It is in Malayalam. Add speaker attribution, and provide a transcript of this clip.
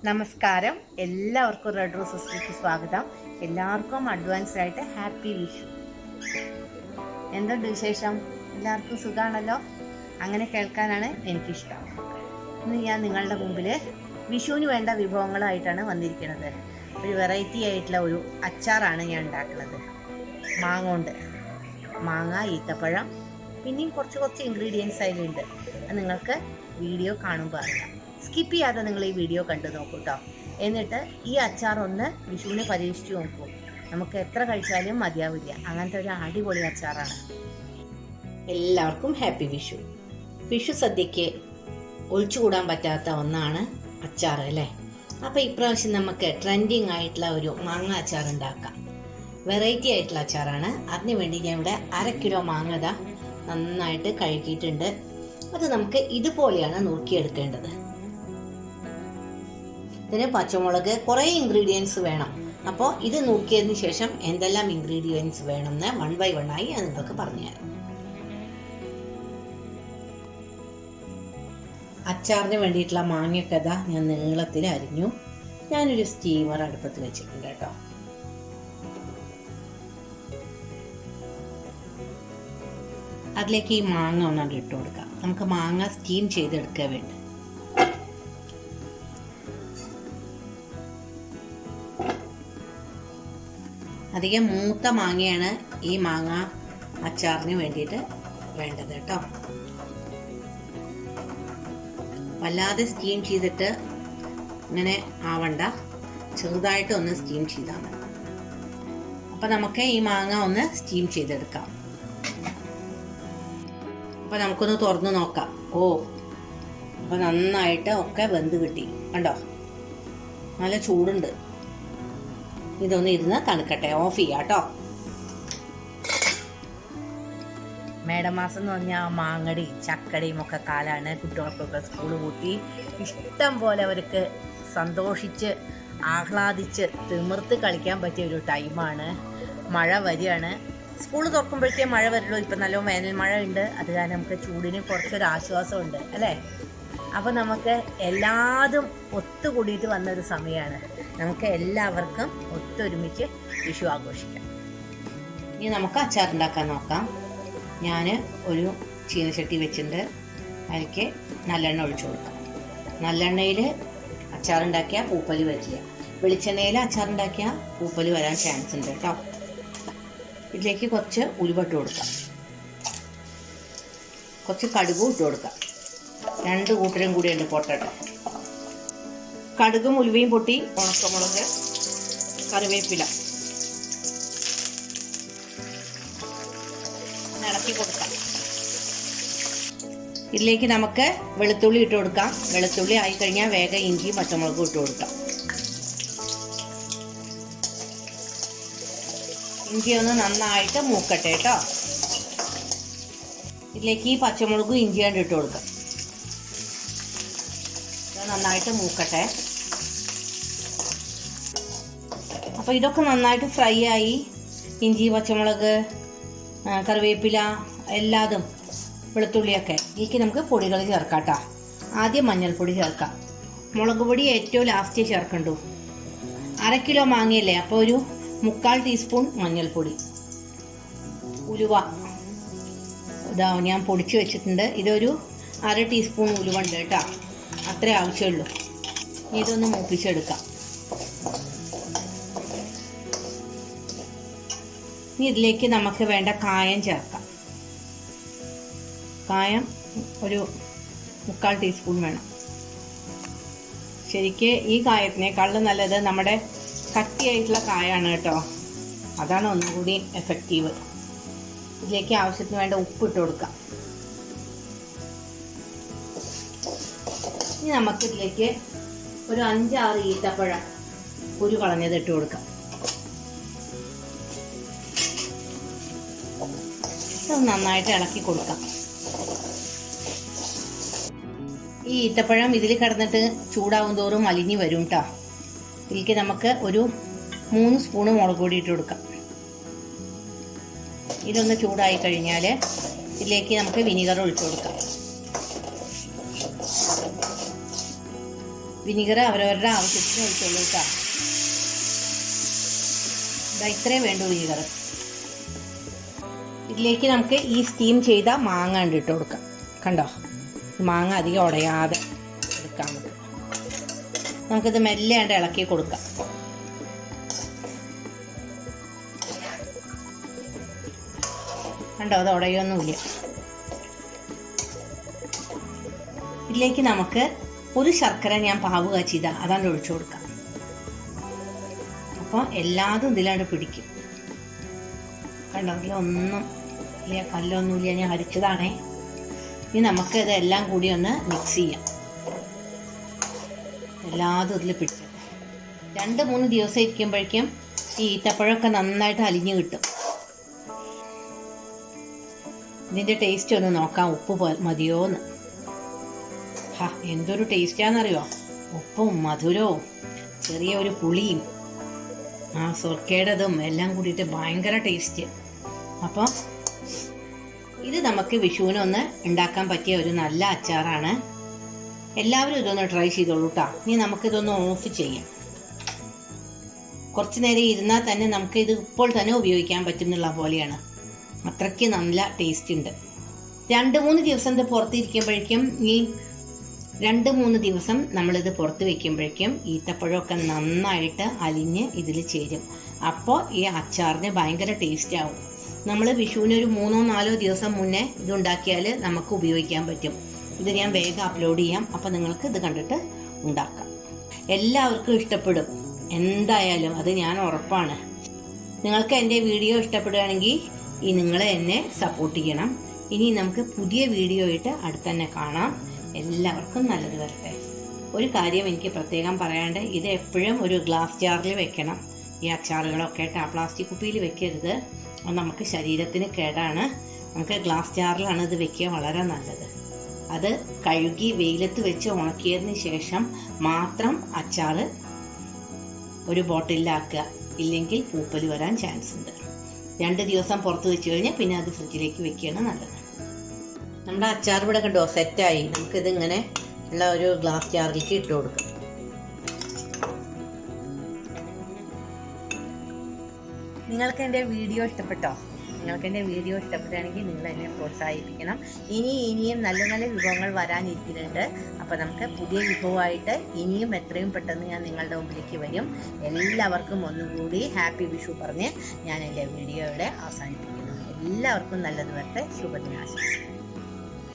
Speaker 1: നമസ്കാരം, എല്ലാവർക്കും റെഡ് റോസ് സിസ്റ്ററിലേക്ക് സ്വാഗതം. എല്ലാവർക്കും അഡ്വാൻസ് ആയിട്ട് ഹാപ്പി വിഷു. എന്തുണ്ട് വിശേഷം? എല്ലാവർക്കും സുഖമാണല്ലോ? അങ്ങനെ കേൾക്കാനാണ് എനിക്കിഷ്ടം. ഇന്ന് ഞാൻ നിങ്ങളുടെ മുമ്പിൽ വിഷുവിന് വേണ്ട വിഭവങ്ങളായിട്ടാണ് വന്നിരിക്കുന്നത്. ഒരു വെറൈറ്റി ആയിട്ടുള്ള ഒരു അച്ചാറാണ് ഞാൻ ഉണ്ടാക്കുന്നത്. മാങ്ങ കൊണ്ട്, മാങ്ങ, ഈത്തപ്പഴം, പിന്നെയും കുറച്ച് ഇൻഗ്രീഡിയൻസ് അതിലുണ്ട്. അത് നിങ്ങൾക്ക് വീഡിയോ കാണുമ്പോൾ അറിയാം. സ്കിപ്പ് ചെയ്യാതെ നിങ്ങൾ ഈ വീഡിയോ കണ്ടു നോക്കൂ കേട്ടോ. എന്നിട്ട് ഈ അച്ചാർ ഒന്ന് വിഷുവിന് പരീക്ഷിച്ച് നോക്കൂ. നമുക്ക് എത്ര കഴിച്ചാലും മതിയാവില്ല. അങ്ങനത്തെ ഒരു അടിപൊളി അച്ചാറാണ്. എല്ലാവർക്കും ഹാപ്പി വിഷു. വിഷു സദ്യക്ക് ഒഴിച്ചുകൂടാൻ പറ്റാത്ത ഒന്നാണ് അച്ചാർ അല്ലേ? അപ്പോൾ ഇപ്രാവശ്യം നമുക്ക് ട്രെൻഡിങ് ആയിട്ടുള്ള ഒരു മാങ്ങ അച്ചാർ ഉണ്ടാക്കാം. വെറൈറ്റി ആയിട്ടുള്ള അച്ചാറാണ്. അതിന് വേണ്ടി ഞാൻ ഇവിടെ 1/2 കിലോ മാങ്ങ നന്നായിട്ട് കഴുകിയിട്ടുണ്ട്. അത് നമുക്ക് ഇതുപോലെയാണ് നുറുക്കിയെടുക്കേണ്ടത്. ഇതിന് പച്ചമുളക്, കുറേ ഇൻഗ്രീഡിയൻസ് വേണം. അപ്പോൾ ഇത് നോക്കിയതിന് ശേഷം എന്തെല്ലാം ഇൻഗ്രീഡിയൻസ് വേണമെന്ന് 1 by 1 ആയി ഞാൻ നിങ്ങൾക്ക് പറഞ്ഞുതരാം. അച്ചാറിന് വേണ്ടിയിട്ടുള്ള മാങ്ങയൊക്കെ ഞാൻ നീളത്തിൽ അരിഞ്ഞു. ഞാനൊരു സ്റ്റീമർ അടുപ്പത്ത് വെച്ചിട്ടുണ്ട് കേട്ടോ. അതിലേക്ക് ഈ മാങ്ങ ഒന്നാണ്ട് ഇട്ട് കൊടുക്കാം. നമുക്ക് മാങ്ങ സ്റ്റീം ചെയ്തെടുക്കാൻ വേണ്ടി. അധികം മൂത്ത മാങ്ങയാണ് ഈ മാങ്ങ അച്ചാറിന് വേണ്ടിയിട്ട് വേണ്ടത് കേട്ടോ. വല്ലാതെ സ്റ്റീം ചെയ്തിട്ട് ഇങ്ങനെ ആവണ്ട, ചെറുതായിട്ട് ഒന്ന് സ്റ്റീം ചെയ്താൽ മതി. അപ്പം നമുക്ക് ഈ മാങ്ങ ഒന്ന് സ്റ്റീം ചെയ്തെടുക്കാം. അപ്പം നമുക്കൊന്ന് തുറന്ന് നോക്കാം. അപ്പം നന്നായിട്ട് ഒക്കെ വെന്ത് കിട്ടി കണ്ടോ, നല്ല ചൂടുണ്ട്. ഇതൊന്ന് ഇരുന്ന് തണുക്കട്ടെ, ഓഫ് ചെയ്യാം കേട്ടോ. മേടമാസം എന്ന് പറഞ്ഞാൽ മാങ്ങടിയും ചക്കടിയും ഒക്കെ കാലാണ്. കുട്ടികൾക്കൊക്കെ സ്കൂൾ കൂട്ടി ഇഷ്ടം പോലെ അവർക്ക് സന്തോഷിച്ച് ആഹ്ലാദിച്ച് തിമിർത്ത് കളിക്കാൻ പറ്റിയ ഒരു ടൈമാണ്. മഴ വരികയാണ്. സ്കൂൾ തുറക്കുമ്പോഴേക്കേ മഴ വരുള്ളൂ. ഇപ്പം നല്ല വേനൽ മഴ ഉണ്ട്. അത് കാരണം നമുക്ക് ചൂടിന് കുറച്ചൊരു ആശ്വാസമുണ്ട് അല്ലേ? അപ്പോൾ നമുക്ക് എല്ലാതും ഒത്തുകൂടിയിട്ട് വന്നൊരു സമയമാണ്. നമുക്ക് എല്ലാവർക്കും ഒത്തൊരുമിച്ച് വിഷു ആഘോഷിക്കാം. ഇനി നമുക്ക് അച്ചാറുണ്ടാക്കാൻ നോക്കാം. ഞാൻ ഒരു ചീനച്ചട്ടി വെച്ചിട്ടുണ്ട്. അതിലേക്ക് നല്ലെണ്ണ ഒഴിച്ചു കൊടുക്കാം. നല്ലെണ്ണയിൽ അച്ചാറുണ്ടാക്കിയാൽ പൂപ്പല് വരില്ല. വെളിച്ചെണ്ണയിൽ അച്ചാറുണ്ടാക്കിയാൽ പൂപ്പല് വരാൻ ചാൻസ് ഉണ്ട് കേട്ടോ. ഇതിലേക്ക് കുറച്ച് ഉലുവ ഇട്ട് കൊടുക്കാം. കുറച്ച് കടുകും ഇട്ട് കൊടുക്കാം. 2 കൂട്ടരും കൂടിയുണ്ട് പൊട്ടട്ടോ. കടുകും ഉലുവയും പൊട്ടി, ഉണക്കമുളക്, കറിവേപ്പില ഇളക്കി കൊടുക്കാം. ഇതിലേക്ക് നമുക്ക് വെളുത്തുള്ളി ഇട്ട് കൊടുക്കാം. വെളുത്തുള്ളി ആയിക്കഴിഞ്ഞാൽ വേഗം ഇഞ്ചിയും പച്ചമുളകും ഇട്ട് കൊടുക്കാം. ഇഞ്ചി ഒന്ന് നന്നായിട്ട് മൂക്കട്ടെ കേട്ടോ. ഇതിലേക്ക് ഈ പച്ചമുളകും ഇഞ്ചിയാണ്ട് ഇട്ട് കൊടുക്കാം. നന്നായിട്ട് മൂക്കട്ടെ. അപ്പോൾ ഇതൊക്കെ നന്നായിട്ട് ഫ്രൈ ആയി. ഇഞ്ചി, പച്ചമുളക്, കറിവേപ്പില എല്ലാതും, വെളുത്തുള്ളിയൊക്കെ. ഇതിലേക്ക് നമുക്ക് പൊടികൾ ചേർക്കാം കേട്ടോ. ആദ്യം മഞ്ഞൾപ്പൊടി ചേർക്കാം. മുളക് പൊടി ഏറ്റവും ലാസ്റ്റ് ചേർക്കണ്ടു. 1/2 കിലോ മാങ്ങയല്ലേ, അപ്പോൾ ഒരു 3/4 ടീസ്പൂൺ മഞ്ഞൾപ്പൊടി. ഉലുവ ഞാൻ പൊടിച്ച് വെച്ചിട്ടുണ്ട്. ഇതൊരു 1/2 ടീസ്പൂൺ ഉലുവ ഉണ്ട് കേട്ടോ. അത്രേ ആവശ്യമുള്ളൂ. ഇതൊന്ന് മൂപ്പിച്ചെടുക്കാം. ഇനി ഇതിലേക്ക് നമുക്ക് വേണ്ട കായം ചേർക്കാം. കായം ഒരു 3/4 ടീസ്പൂൺ വേണം. ശരിക്ക് ഈ കായത്തിനേക്കാളും നല്ലത് നമ്മുടെ കട്ടിയായിട്ടുള്ള കായാണ് കേട്ടോ. അതാണ് ഒന്നുകൂടി എഫക്റ്റീവ്. ഇതിലേക്ക് ആവശ്യത്തിന് വേണ്ട ഉപ്പിട്ട് കൊടുക്കാം. ഇനി നമുക്കിതിലേക്ക് ഒരു 5-6 ഈത്തപ്പഴം കുരു കളഞ്ഞത് ഇട്ട് കൊടുക്കാം. ഇത് നന്നായിട്ട് ഇളക്കി കൊടുക്കാം. ഈ ഈത്തപ്പഴം ഇതിൽ കിടന്നിട്ട് ചൂടാവും തോറും അലിഞ്ഞ് വരും കേട്ടോ. ഇതിലേക്ക് നമുക്ക് ഒരു 3 സ്പൂണ് മുളക് പൊടി ഇട്ട് കൊടുക്കാം. ഇതൊന്ന് ചൂടായി കഴിഞ്ഞാൽ ഇതിലേക്ക് നമുക്ക് വിനീഗർ ഒഴിച്ചു കൊടുക്കാം. വിനീഗർ അവരവരുടെ ആവശ്യത്തിന് ഒഴിച്ചുള്ളൂ കേട്ടോ. ഇത്രയും വേണ്ടു വിനീഗർ. ഇതിലേക്ക് നമുക്ക് ഈ സ്റ്റീം ചെയ്ത മാങ്ങ ഇട്ട് കൊടുക്കാം. കണ്ടോ, മാങ്ങ അധികം ഉടയാതെ എടുക്കാം. നമുക്കിത് മെല്ലെ ഇളക്കി കൊടുക്കാം. കണ്ടോ, അത് ഉടയൊന്നുമില്ല. ഇതിലേക്ക് നമുക്ക് ഒരു ശർക്കര ഞാൻ പാവ് കാച്ചിയതാ, അതാണ്ട് ഒഴിച്ചു കൊടുക്കാം. അപ്പോൾ എല്ലാതും ഇതിലാണ്ട് പിടിക്കും. കണ്ടോ, ഇതിലൊന്നും ഇല്ല, കല്ലൊന്നുമില്ല, ഞാൻ അരിച്ചതാണേ. ഇനി നമുക്ക് ഇതെല്ലാം കൂടി ഒന്ന് മിക്സ് ചെയ്യാം. എല്ലാതും ഇതിൽ പിടിച്ചിട്ട് 2-3 ദിവസം ഇരിക്കുമ്പോഴേക്കും ഈ ഈത്തപ്പഴമൊക്കെ നന്നായിട്ട് അലിഞ്ഞ് കിട്ടും. ഇതിൻ്റെ ടേസ്റ്റ് ഒന്ന് നോക്കാം, ഉപ്പ് മതിയോന്ന്. എന്തൊരു ടേസ്റ്റാണെന്നറിയോ, ഉപ്പും മധുരവും ചെറിയ ഒരു പുളിയും സുർക്കയുടേതും എല്ലാം കൂടിയിട്ട് ഭയങ്കര ടേസ്റ്റ്. അപ്പോൾ ഇത് നമുക്ക് വിഷുവിനൊന്ന് ഉണ്ടാക്കാൻ പറ്റിയ ഒരു നല്ല അച്ചാറാണ്. എല്ലാവരും ഇതൊന്ന് ട്രൈ ചെയ്തോളൂ കേട്ടോ. ഇനി നമുക്കിതൊന്ന് ഓഫ് ചെയ്യാം. കുറച്ച് നേരം ഇരുന്നാൽ തന്നെ നമുക്ക് ഇത് ഇപ്പോൾ തന്നെ ഉപയോഗിക്കാൻ പറ്റുന്നുള്ള പോലെയാണ്. അത്രയ്ക്ക് നല്ല ടേസ്റ്റ് ഉണ്ട്. 2-3 ദിവസം ഇത് പുറത്തിരിക്കുമ്പോഴേക്കും, ഈ 2-3 ദിവസം നമ്മളിത് പുറത്ത് വയ്ക്കുമ്പോഴേക്കും ഈത്തപ്പഴമൊക്കെ നന്നായിട്ട് അലിഞ്ഞ് ഇതിൽ ചേരും. അപ്പോൾ ഈ അച്ചാറിന് ഭയങ്കര ടേസ്റ്റ് ആവും. നമ്മൾ വിഷുവിന് ഒരു 3-4 ദിവസം മുന്നേ ഇതുണ്ടാക്കിയാൽ നമുക്ക് ഉപയോഗിക്കാൻ പറ്റും. ഇത് ഞാൻ വേഗം അപ്ലോഡ് ചെയ്യാം, അപ്പോൾ നിങ്ങൾക്ക് ഇത് കണ്ടിട്ട് ഉണ്ടാക്കാം. എല്ലാവർക്കും ഇഷ്ടപ്പെടും എന്തായാലും, അത് ഞാൻ ഉറപ്പാണ്. നിങ്ങൾക്ക് എൻ്റെ വീഡിയോ ഇഷ്ടപ്പെടുകയാണെങ്കിൽ നിങ്ങളെ എന്നെ സപ്പോർട്ട് ചെയ്യണം. ഇനി നമുക്ക് പുതിയ വീഡിയോ ആയിട്ട് അടുത്ത് തന്നെ കാണാം. എല്ലാവർക്കും നല്ലത് വരട്ടെ. ഒരു കാര്യം എനിക്ക് പ്രത്യേകം പറയാണ്ട്, ഇത് എപ്പോഴും ഒരു ഗ്ലാസ് ജാറിൽ വെക്കണം. ഈ അച്ചാറുകളൊക്കെ പ്ലാസ്റ്റിക് കുപ്പിയിൽ വെക്കരുത്, അത് നമുക്ക് ശരീരത്തിന് കേടാണ്. നമുക്ക് ഗ്ലാസ് ജാറിലാണ് ഇത് വെക്കുക വളരെ നല്ലത്. അത് കഴുകി വെയിലത്ത് വെച്ച് ഉണക്കിയതിന് ശേഷം മാത്രം അച്ചാർ ഒരു ബോട്ടിലാക്കുക, ഇല്ലെങ്കിൽ പൂപ്പൽ വരാൻ ചാൻസ് ഉണ്ട്. 2 ദിവസം പുറത്ത് വെച്ച് കഴിഞ്ഞാൽ പിന്നെ അത് ഫ്രിഡ്ജിലേക്ക് വെക്കുകയാണ് നല്ലത്. നമ്മുടെ അച്ചാർ ഇവിടെ കണ്ടോ സെറ്റായി. നമുക്കിത് ഇങ്ങനെ ഉള്ള ഒരു ഗ്ലാസ് ജാറിലേക്ക് ഇട്ട് കൊടുക്കാം. നിങ്ങൾക്ക് എൻ്റെ വീഡിയോ ഇഷ്ടപ്പെട്ടോ? നിങ്ങൾക്ക് എൻ്റെ വീഡിയോ ഇഷ്ടപ്പെടുകയാണെങ്കിൽ നിങ്ങൾ എന്നെ പ്രോത്സാഹിപ്പിക്കണം. ഇനിയും നല്ല നല്ല വിഭവങ്ങൾ വരാനിരിക്കുന്നുണ്ട്. അപ്പോൾ നമുക്ക് പുതിയ വിഭവമായിട്ട് ഇനിയും എത്രയും പെട്ടെന്ന് ഞാൻ നിങ്ങളുടെ മുമ്പിലേക്ക് വരും. എല്ലാവർക്കും ഒന്നുകൂടി ഹാപ്പി വിഷു പറഞ്ഞ് ഞാൻ എൻ്റെ വീഡിയോ ഇവിടെ അവസാനിപ്പിക്കുന്നു. എല്ലാവർക്കും നല്ലത് വരട്ടെ. ശുഭദിനാശംസകൾ.